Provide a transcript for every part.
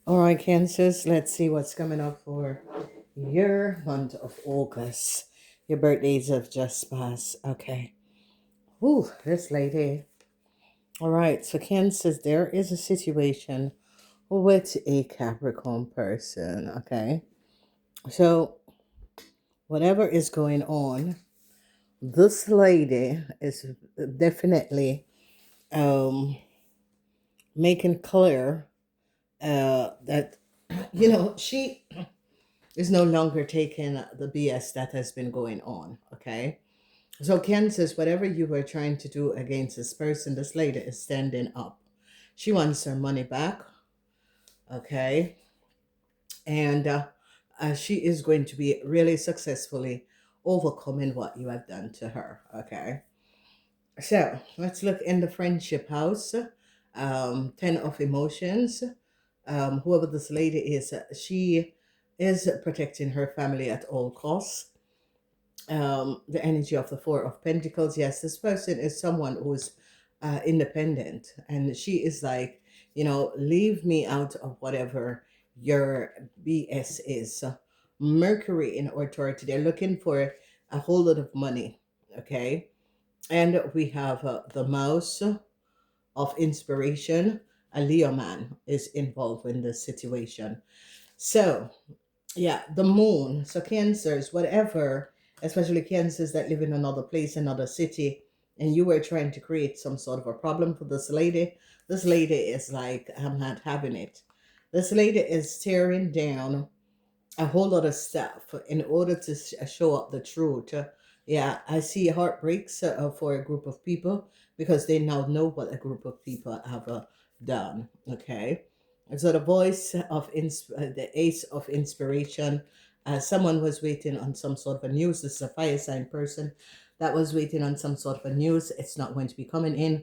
All right, Cancers, let's see what's coming up for your month of August. Your birthdays have just passed. Okay. Ooh, this lady. All right, so Cancers, there is a situation with a Capricorn person. Okay. So, whatever is going on, this lady is definitely um, making clear that, she is no longer taking the BS that has been going on. Okay. So Ken says, whatever you were trying to do against this person, this lady is standing up. She wants her money back. Okay. And she is going to be really successfully overcoming what you have done to her. Okay. So let's look in the friendship house. 10 of emotions. Whoever this lady is, she is protecting her family at all costs. The energy of the Four of Pentacles. Yes, this person is someone who's independent, and she is like, leave me out of whatever your BS is. Mercury in authority. They're looking for a whole lot of money. Okay, and we have the Mouse of inspiration. A Leo man is involved in this situation. So yeah, the moon. So cancers, whatever, especially cancers that live in another place, another city, and you were trying to create some sort of a problem for this lady. This lady is like, I'm not having it. This lady is tearing down a whole lot of stuff in order to show up the truth. Yeah, I see heartbreaks for a group of people because they now know what a group of people have done. Okay. And so the voice of the ace of inspiration, someone was waiting on some sort of a news. This is a fire sign person that was waiting on some sort of a news. It's not going to be coming in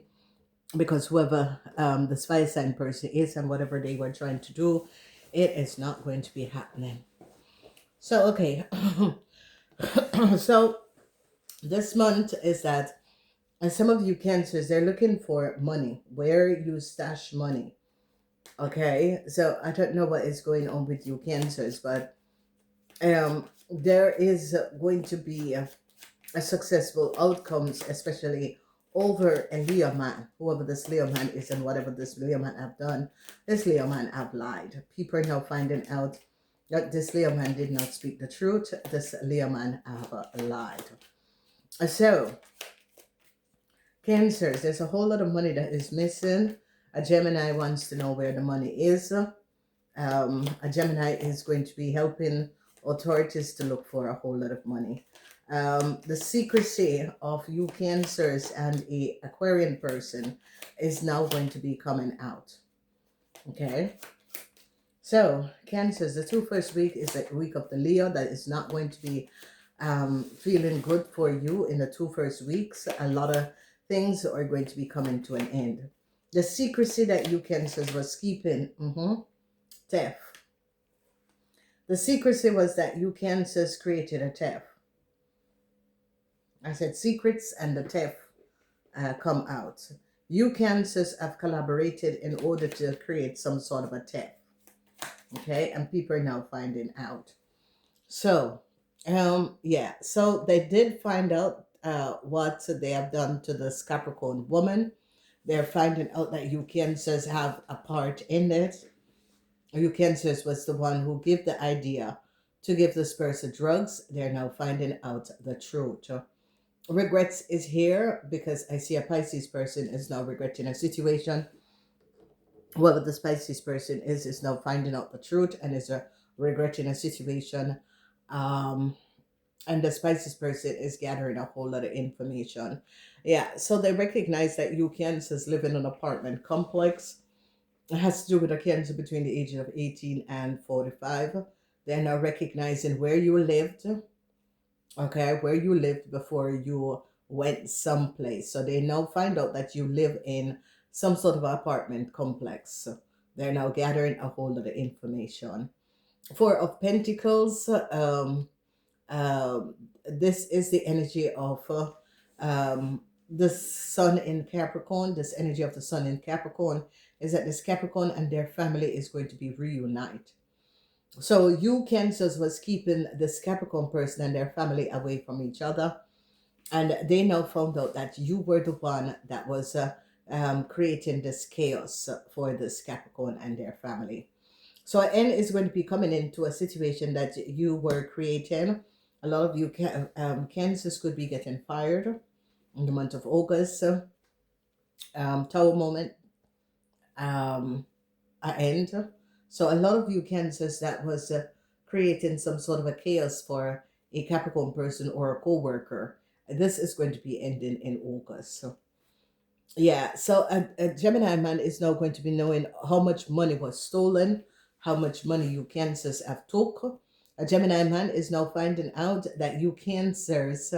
because whoever this fire sign person is and whatever they were trying to do, it is not going to be happening. So, okay. So, this month is that, and some of you cancers, they're looking for money, where you stash money. Okay. So, I don't know what is going on with you cancers, but there is going to be a successful outcomes, especially over a Leo man, whoever this Leo man is and whatever this Leo man have done. This Leo man have lied. People are now finding out that this Leo man did not speak the truth. This Leo man have lied. So, cancers, there's a whole lot of money that is missing. A Gemini wants to know where the money is. A Gemini is going to be helping authorities to look for a whole lot of money. The secrecy of you cancers and a Aquarian person is now going to be coming out. Okay. So cancers, the first week is the week of the Leo. That is not going to be feeling good for you in the first weeks. A lot of things are going to be coming to an end. The secrecy that you cancers was keeping, theft. The secrecy was that you cancers created a theft. I said secrets and the theft come out. You cancers have collaborated in order to create some sort of a theft. Okay, and people are now finding out. So, yeah, so they did find out what they have done to this Capricorn woman. They're finding out that you cancers have a part in it. You cancers was the one who gave the idea to give this person drugs. They're now finding out the truth. Regrets is here because I see a Pisces person is now regretting a situation. Whoever the Pisces person is now finding out the truth and is regretting a situation. Um, and the Pisces person is gathering a whole lot of information. Yeah, so they recognize that you cancers live in an apartment complex. It has to do with a cancer between the ages of 18 and 45. They're now recognizing where you lived, okay, where you lived before you went someplace. So they now find out that you live in some sort of apartment complex. They're now gathering a whole lot of information. Four of Pentacles, this is the energy of the sun in Capricorn, this energy of the sun in Capricorn. is that this Capricorn and their family is going to be reunited. So you Cancers was keeping this Capricorn person and their family away from each other, and they now found out that you were the one that was creating this chaos for this Capricorn and their family. So N is going to be coming into a situation that you were creating. A lot of you Cancers could be getting fired in the month of August. Tower moment, end. So a lot of you Cancers that was creating some sort of a chaos for a Capricorn person or a co-worker. This is going to be ending in August. So yeah, so a Gemini man is now going to be knowing how much money was stolen, how much money you Cancers have took. A Gemini man is now finding out that you Cancers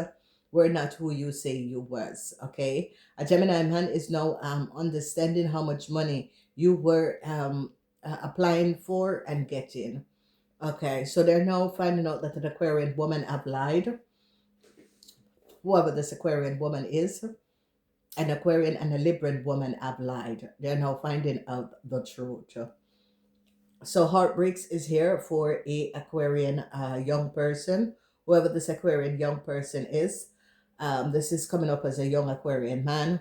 were not who you say you was. Okay, a Gemini man is now understanding how much money you were applying for and getting. Okay, so they're now finding out that an Aquarian woman have lied. Whoever this Aquarian woman is, an Aquarian and a Libran woman have lied. They're now finding out the truth. So heartbreaks is here for a Aquarian young person. Whoever this Aquarian young person is, this is coming up as a young Aquarian man.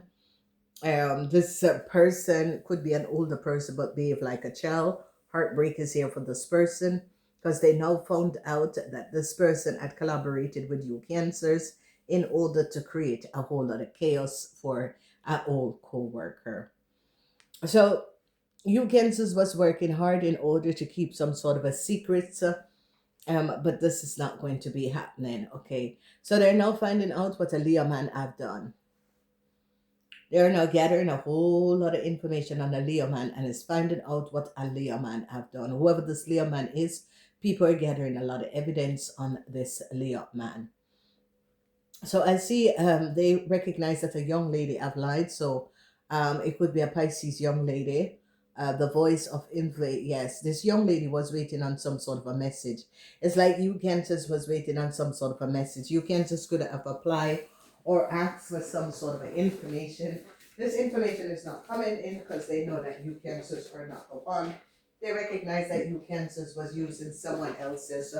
This person could be an older person but behave like a child. Heartbreak is here for this person because they now found out that this person had collaborated with you Cancers in order to create a whole lot of chaos for an old co-worker. So you Cancers was working hard in order to keep some sort of a secret, but this is not going to be happening. Okay, so they're now finding out what a Leo man have done. They're now gathering a whole lot of information on a Leo man and is finding out what a Leo man have done. Whoever this Leo man is, people are gathering a lot of evidence on this Leo man. So I see they recognize that a young lady have lied. So it could be a Pisces young lady. The voice of Inve, yes, this young lady was waiting on some sort of a message. It's like you Cancers was waiting on some sort of a message. You Cancers could have applied or ask for some sort of information. This information is not coming in because they know that you Cancers are not the one. They recognize that you Cancers was using someone else's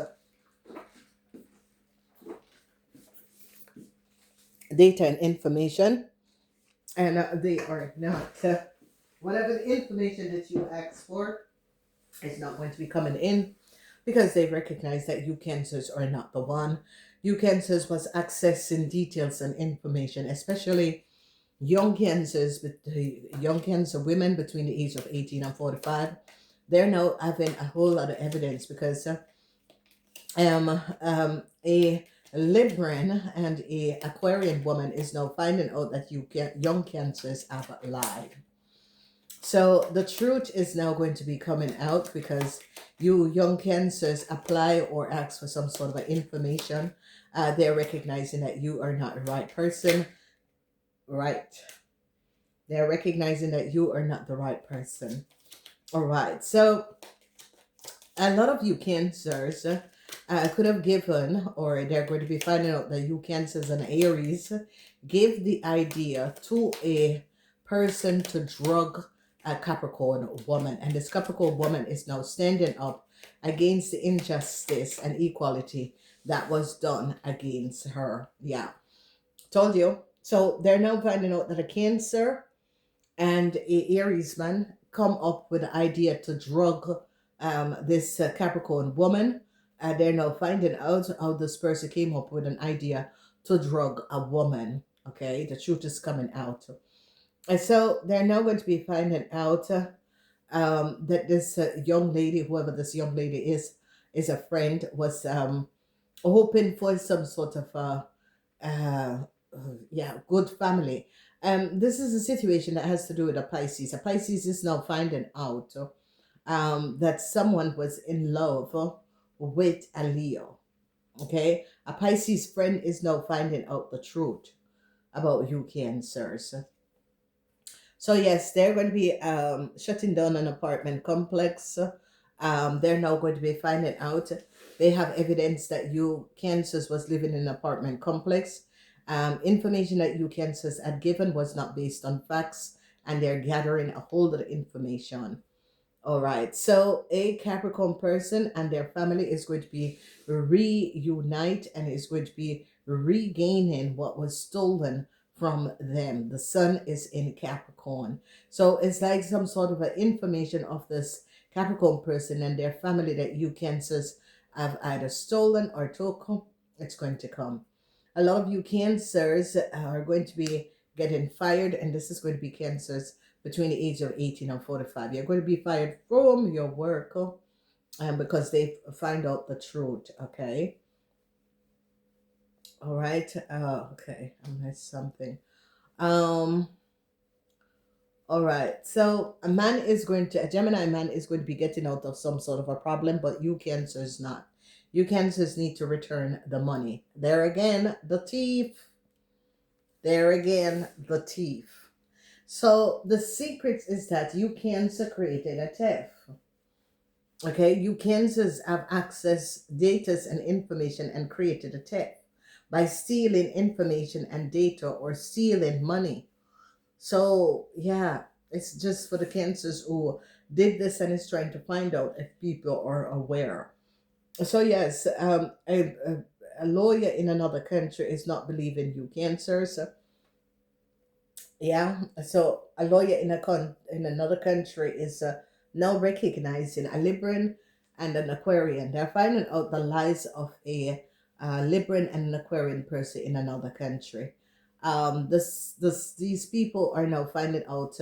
data and information, and they are not. Whatever the information that you ask for is not going to be coming in because they recognize that you Cancers are not the one. You Cancers was accessing details and information, especially young Cancers, young Cancer women between the age of 18 and 45. They're now having a whole lot of evidence because a Libran and a Aquarian woman is now finding out that young Cancers have lied. So the truth is now going to be coming out because you young Cancers apply or ask for some sort of information. They're recognizing that you are not the right person. Right. They're recognizing that you are not the right person. All right. So a lot of you Cancers could have given, or they're going to be finding out that you Cancers and Aries gave the idea to a person to drug a Capricorn woman, and this Capricorn woman is now standing up against the injustice and equality that was done against her. Yeah, told you. So they're now finding out that a Cancer and a Aries man come up with the idea to drug this Capricorn woman. They're now finding out how this person came up with an idea to drug a woman. Okay, the truth is coming out. And so they're now going to be finding out that this young lady, whoever this young lady is a friend, was hoping for some sort of good family. This is a situation that has to do with a Pisces. A Pisces is now finding out that someone was in love with a Leo. Okay, a Pisces friend is now finding out the truth about you Cancers. So yes, they're going to be shutting down an apartment complex. They're now going to be finding out. They have evidence that you Cancers was living in an apartment complex. Information that you Cancers had given was not based on facts and they're gathering a whole lot of information. All right. So a Capricorn person and their family is going to be reunite and is going to be regaining what was stolen from them. The sun is in Capricorn. So it's like some sort of an information of this Capricorn person and their family that you Cancers have either stolen or took. It's going to come. A lot of you Cancers are going to be getting fired, and this is going to be Cancers between the age of 18 and 45. You're going to be fired from your work because they find out the truth, okay? All right. Okay, I missed something. All right. So a Gemini man is going to be getting out of some sort of a problem, but you Cancers not. You Cancers need to return the money. There again, the thief. There again, the thief. So the secret is that you Cancer created a theft. Okay, you Cancers have access, data, and information and created a theft by stealing information and data or stealing money. So yeah, it's just for the Cancers who did this and is trying to find out if people are aware. So yes, a lawyer in another country is not believing you Cancers. Yeah, so a lawyer in another country is now recognizing a Libran and an Aquarian. They're finding out the lies of a Libran and an Aquarian person in another country. These people are now finding out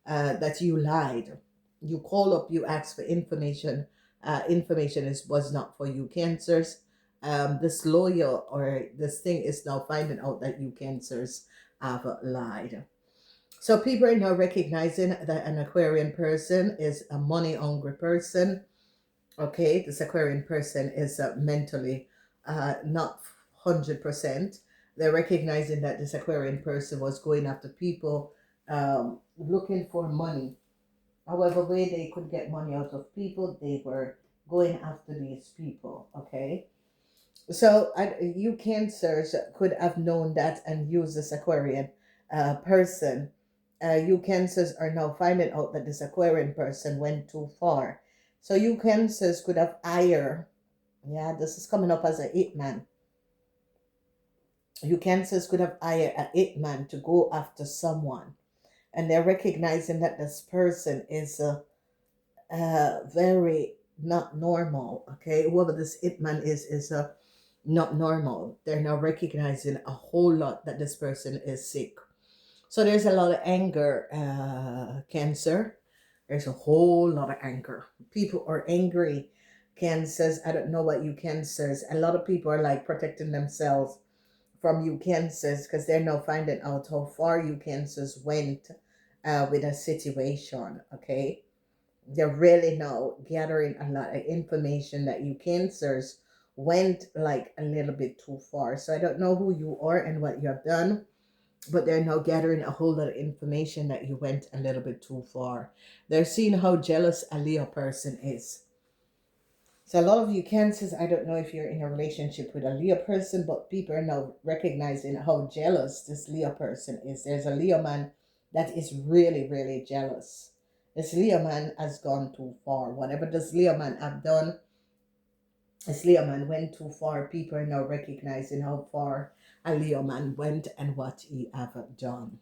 that you lied. You call up, you ask for information. Information was not for you Cancers. This lawyer or this thing is now finding out that you Cancers have lied. So people are now recognizing that an Aquarian person is a money hungry person. Okay, this Aquarian person is mentally not 100%. They're recognizing that this Aquarian person was going after people looking for money. However way they could get money out of people, they were going after these people. Okay, so you Cancers could have known that and used this Aquarian person. You Cancers are now finding out that this Aquarian person went too far. So you Cancers could have hired, yeah, this is coming up as a hitman. You Cancers could have hired a hitman to go after someone. And they're recognizing that this person is very not normal. Okay, whoever this hitman is not normal. They're now recognizing a whole lot that this person is sick. So there's a lot of anger, Cancer. There's a whole lot of anger. People are angry. Cancers, I don't know what you Cancers. A lot of people are like protecting themselves from you Cancers because they're now finding out how far you Cancers went with a situation. Okay, they're really now gathering a lot of information that you Cancers went like a little bit too far. So I don't know who you are and what you have done, but they're now gathering a whole lot of information that you went a little bit too far. They're seeing how jealous a Leo person is. So a lot of you Cancers, I don't know if you're in a relationship with a Leo person, but people are now recognizing how jealous this Leo person is. There's a Leo man that is really, really jealous. This Leo man has gone too far. Whatever this Leo man have done, this Leo man went too far. People are now recognizing how far a Leo man went and what he have done.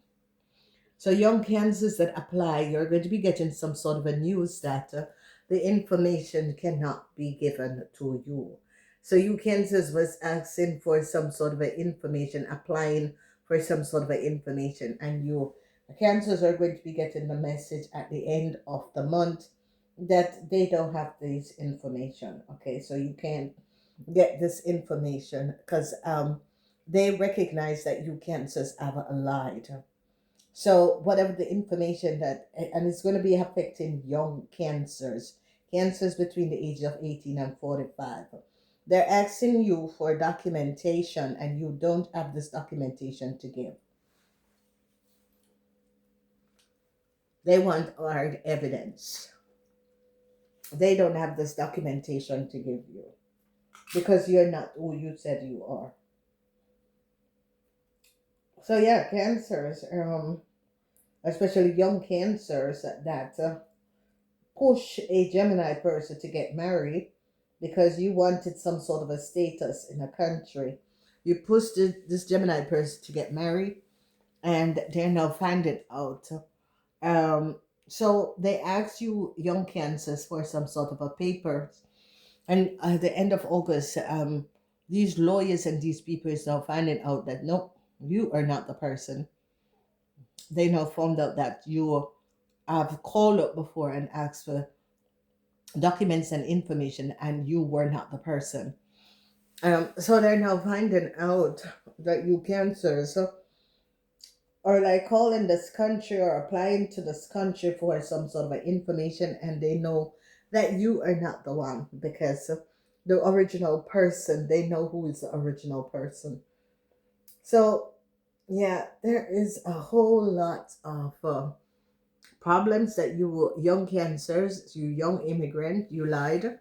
So young Cancers that apply, you're going to be getting some sort of a news that the information cannot be given to you. So you Cancers was asking for some sort of information, applying for some sort of information, and you Cancers are going to be getting the message at the end of the month that they don't have this information. Okay, so you can't get this information because they recognize that you Cancers have lied. So whatever the information that, and it's going to be affecting young Cancers between the age of 18 and 45. They're asking you for documentation and you don't have this documentation to give. They want hard evidence. They don't have this documentation to give you because you're not who you said you are. So yeah, Cancers, especially young cancers that push a Gemini person to get married because you wanted some sort of a status in a country. You pushed this Gemini person to get married, and they're now finding out. Um, so they ask you, young cancers, for some sort of a paper, and at the end of August, these lawyers and these people is now finding out that nope, you are not the person. They now found out that you have called up before and asked for documents and information, and you were not the person. So they're now finding out that you cancers are like calling this country or applying to this country for some sort of information, and they know that you are not the one because the original person, they know who is the original person. So yeah, there is a whole lot of problems that you young cancers, you young immigrant, you lied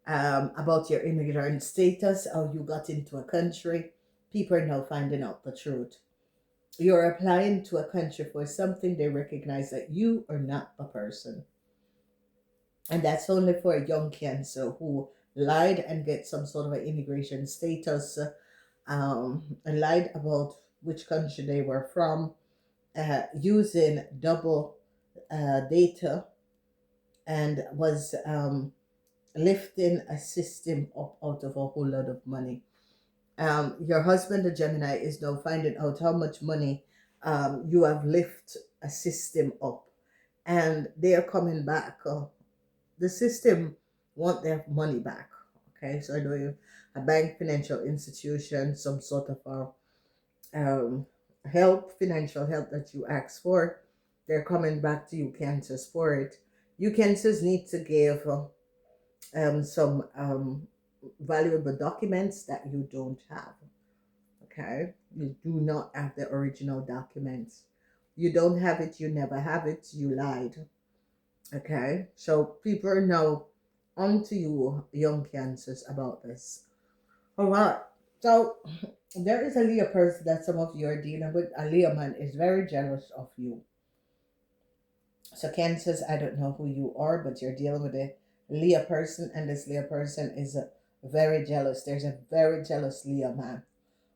about your immigrant status, how you got into a country. People are now finding out the truth. You're applying to a country for something, they recognize that you are not the person. And that's only for a young cancer who lied and get some sort of an immigration status, and lied about which country they were from, using double data, and was lifting a system up out of a whole lot of money. Your husband, the Gemini, is now finding out how much money you have lifted a system up, and they are coming back. The system want their money back. Okay, so I know you a bank, financial institution, some sort of help, financial help that you asked for. They're coming back to you, cancers, for it. You cancers need to give some valuable documents that you don't have. Okay, you do not have the original documents. You don't have it, you never have it, you lied. Okay, so people are now onto you, young cancers, about this. All right, so there is a Leo person that some of you are dealing with. A Leo man is very jealous of you. So cancers, I don't know who you are, but you're dealing with a Leo person, and this Leo person is very jealous. There's a very jealous Leo man.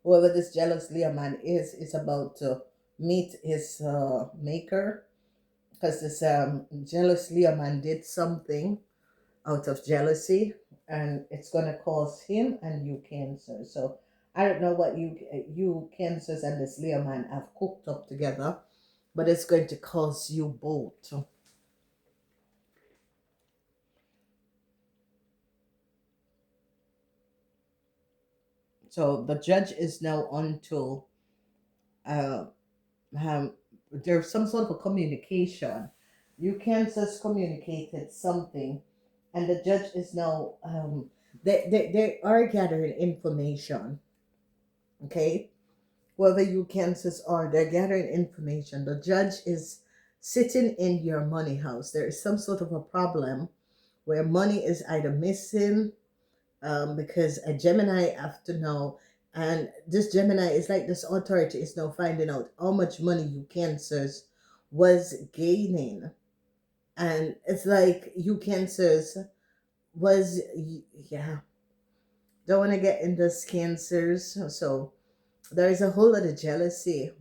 Whoever this jealous Leo man is about to meet his maker, because this jealous Leo man did something out of jealousy, and it's going to cause him and you cancer. So I don't know what you cancers and this Leo man have cooked up together, but it's going to cause you both. So the judge is now on to uh, there's some sort of a communication. You cancers communicated something, and the judge is now they are gathering information. Okay, whether you cancers are, they're gathering information. The judge is sitting in your money house. There is some sort of a problem where money is either missing, because a Gemini have to know, and this Gemini is like this authority is now finding out how much money you cancers was gaining. And it's like you cancers was, yeah, don't want to get into cancers. So there is a whole lot of jealousy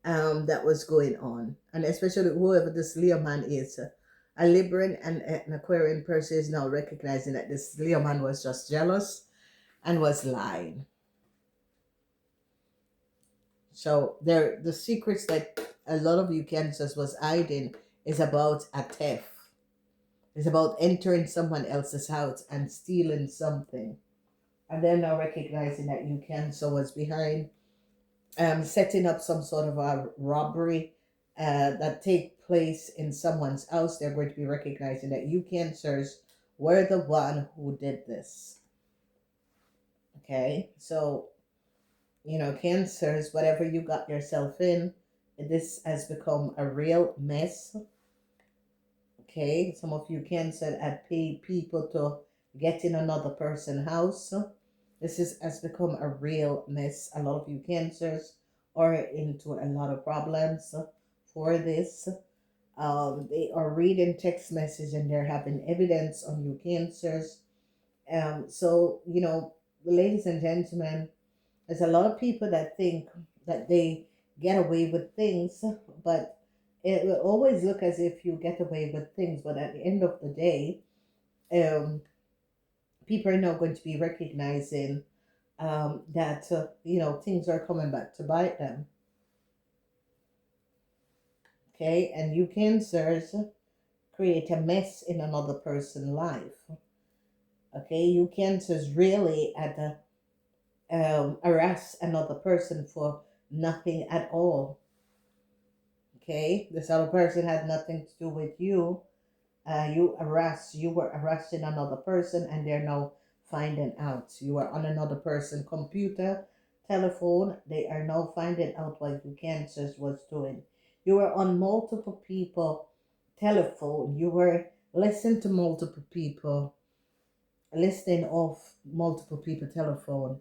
that was going on, and especially whoever this Leo man is, a Libran and an Aquarian person is now recognizing that this Leo man was just jealous and was lying. So there, the secrets that a lot of you cancers was hiding is about a theft. It's about entering someone else's house and stealing something, and they're now recognizing that you cancer was behind setting up some sort of a robbery that take place in someone's house. They're going to be recognizing that you cancers were the one who did this. Okay, so cancers, whatever you got yourself in, this has become a real mess. Okay, some of you cancer had paid people to get in another person's house. Has become a real mess. A lot of you cancers are into a lot of problems. for this. They are reading text message and they're having evidence on you cancers. So, ladies and gentlemen, there's a lot of people that think that they get away with things, but it will always look as if you get away with things. But at the end of the day, um, people are now going to be recognizing that, things are coming back to bite them. Okay, and you cancers create a mess in another person's life. Okay, you cancers really at the harass another person for nothing at all. Okay, this other person had nothing to do with you. You were harassing another person, and they're now finding out. You were on another person's computer, telephone. They are now finding out what you cancers was doing. You were on multiple people telephone. You were listening to multiple people, listening off multiple people telephone.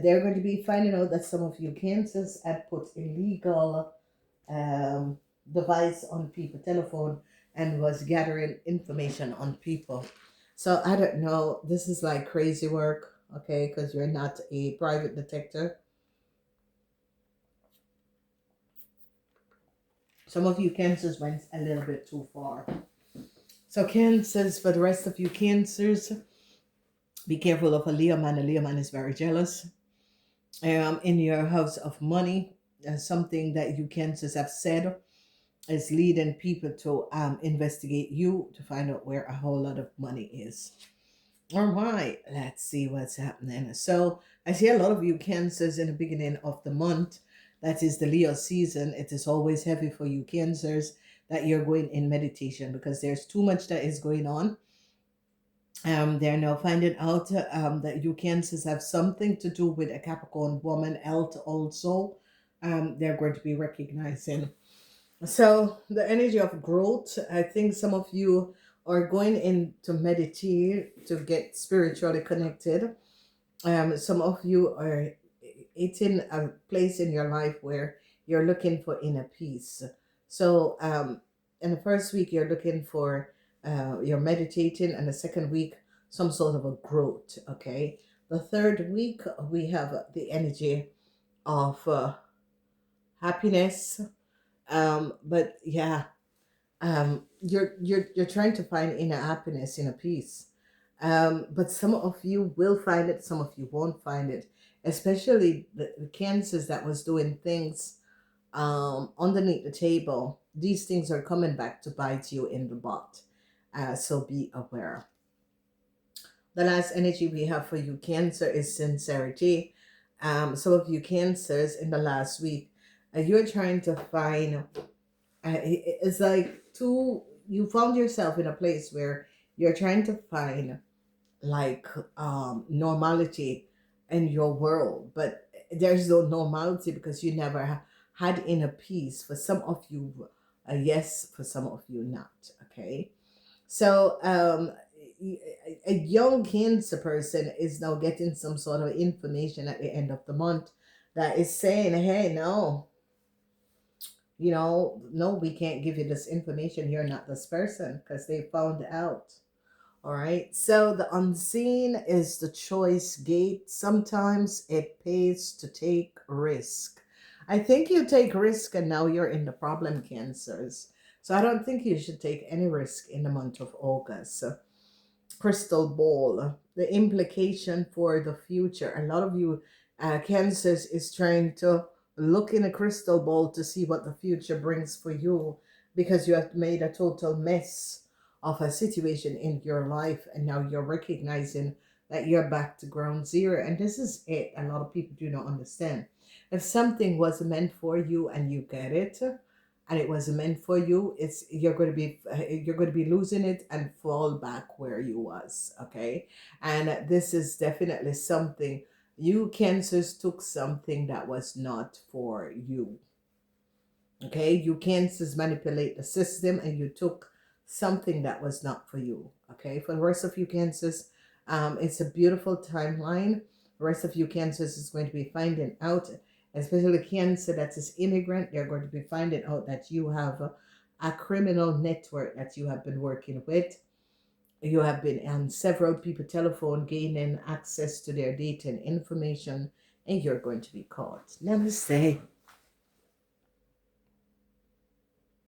They're going to be finding out that some of you cancers had put illegal um, device on people telephone and was gathering information on people. So I don't know. This is like crazy work, okay? Because you're not a private detective. Some of you cancers went a little bit too far. So cancers, for the rest of you cancers, be careful of a Leo man. A Leo man is very jealous. In your house of money, something that you cancers have said is leading people to investigate you to find out where a whole lot of money is. All right, let's see what's happening. So I see a lot of you cancers in the beginning of the month. That is the Leo season. It is always heavy for you cancers that you're going in meditation because there's too much that is going on. They're now finding out that you cancers have something to do with a Capricorn woman health also. They're going to be recognizing. So the energy of growth, I think some of you are going into meditate to get spiritually connected. Some of you are it's in a place in your life where you're looking for inner peace. So in the first week you're looking for you're meditating, and the second week some sort of a growth. Okay, the third week we have the energy of happiness. But yeah, you're trying to find inner happiness, inner peace. But some of you will find it, some of you won't find it, especially the cancers that was doing things underneath the table. These things are coming back to bite you in the butt. So be aware. The last energy we have for you cancer is sincerity. Some of you cancers in the last week, you're trying to find it's like you found yourself in a place where you're trying to find like normality in your world, but there's no normality because you never had inner peace. For some of you yes, for some of you not. Okay, so a young cancer person is now getting some sort of information at the end of the month that is saying, hey, no, no, we can't give you this information. You're not this person because they found out. All right. So the unseen is the choice gate. Sometimes it pays to take risk. I think you take risk and now you're in the problem cancers. So I don't think you should take any risk in the month of August. So, crystal ball, the implication for the future. A lot of you cancers is trying to look in a crystal ball to see what the future brings for you because you have made a total mess of a situation in your life, and now you're recognizing that you're back to ground zero. And this is it, a lot of people do not understand. If something was meant for you and you get it, and it was meant for you, it's you're going to be losing it and fall back where you was. Okay, and this is definitely something. You cancers took something that was not for you. Okay, you cancers manipulate the system and you took something that was not for you. Okay, for the rest of you cancers, it's a beautiful timeline. The rest of you cancers is going to be finding out especially Cancer that is immigrant. They're going to be finding out that you have a criminal network that you have been working with. You have been on several people telephone gaining access to their data and information, and you're going to be caught. Namaste.